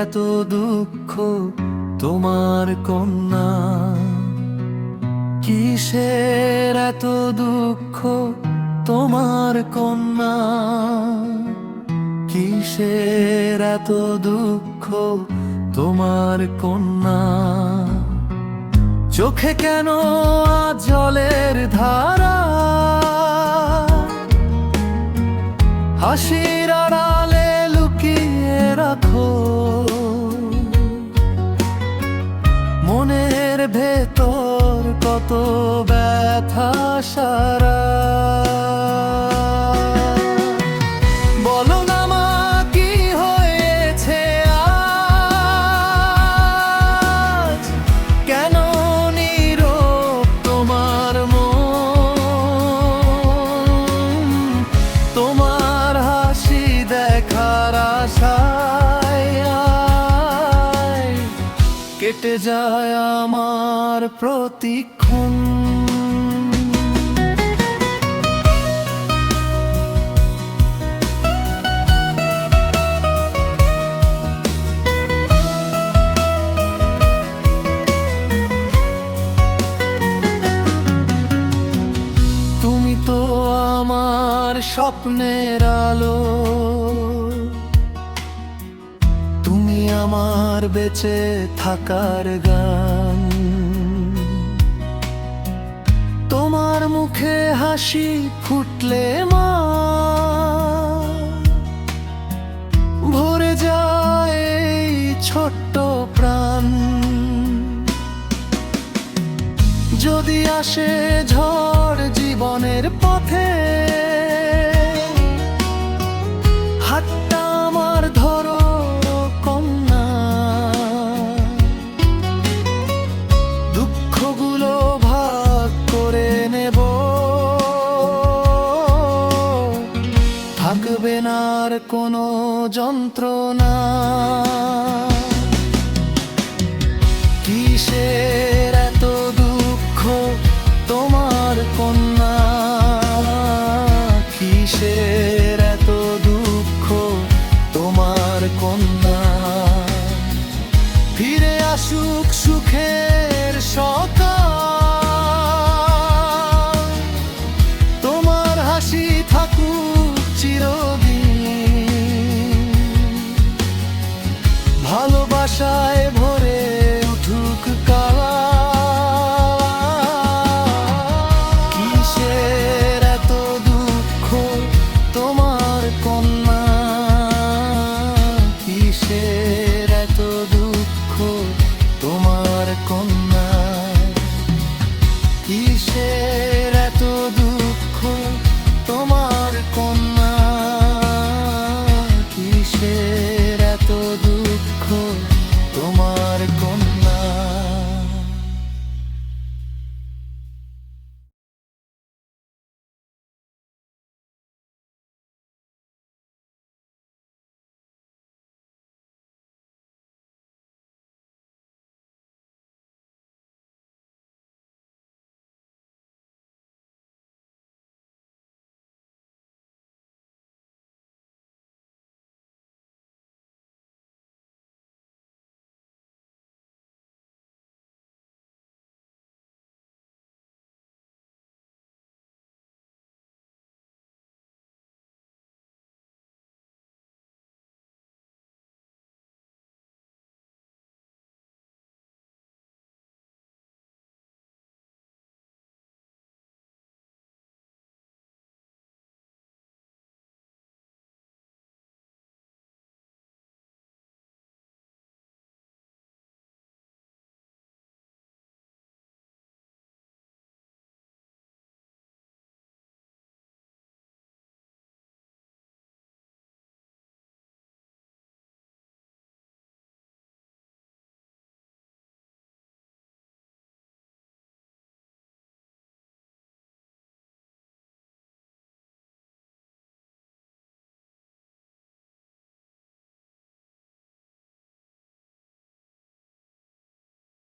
এত দুঃখ তোমার কন্যা? কিসের এত দুঃখ তোমার কন্যা? কিসের এত দুঃখ তোমার কন্যা? চোখে কেন আজ জলের ধারা? হাসির আড়ালে লুকিয়ে রাখো মনের ভেতর কত ব্যথা সারা। বলো না মা, কি হয়েছে আজ? কেন নীরব তোমার মন? তোমার হাসি দেখার আশায় কেটে যায় আমার প্রতিক্ষণ। তুমি তো আমার স্বপ্নের আলো, তুমি আমার বেঁচে থাকার গান। তোমার মুখে হাসি ফুটলে মা ভরে যায় এই ছোট্ট প্রাণ। যদি আসে ঝড় জীবনের পথে, হাতটা আমার ধরো কন্যা। দুঃখগুলো ভাগ করে নেব, থাকবে না আর কোনো যন্ত্রণা। কিসের এত দুঃখ তোমার কন্যা? কিসের এত দুঃখ তোমার কন্যা? ফিরে আসুক সুখের সকাল, তোমার হাসি থাকুক চিরদিন, ভালোবাসায় ভরে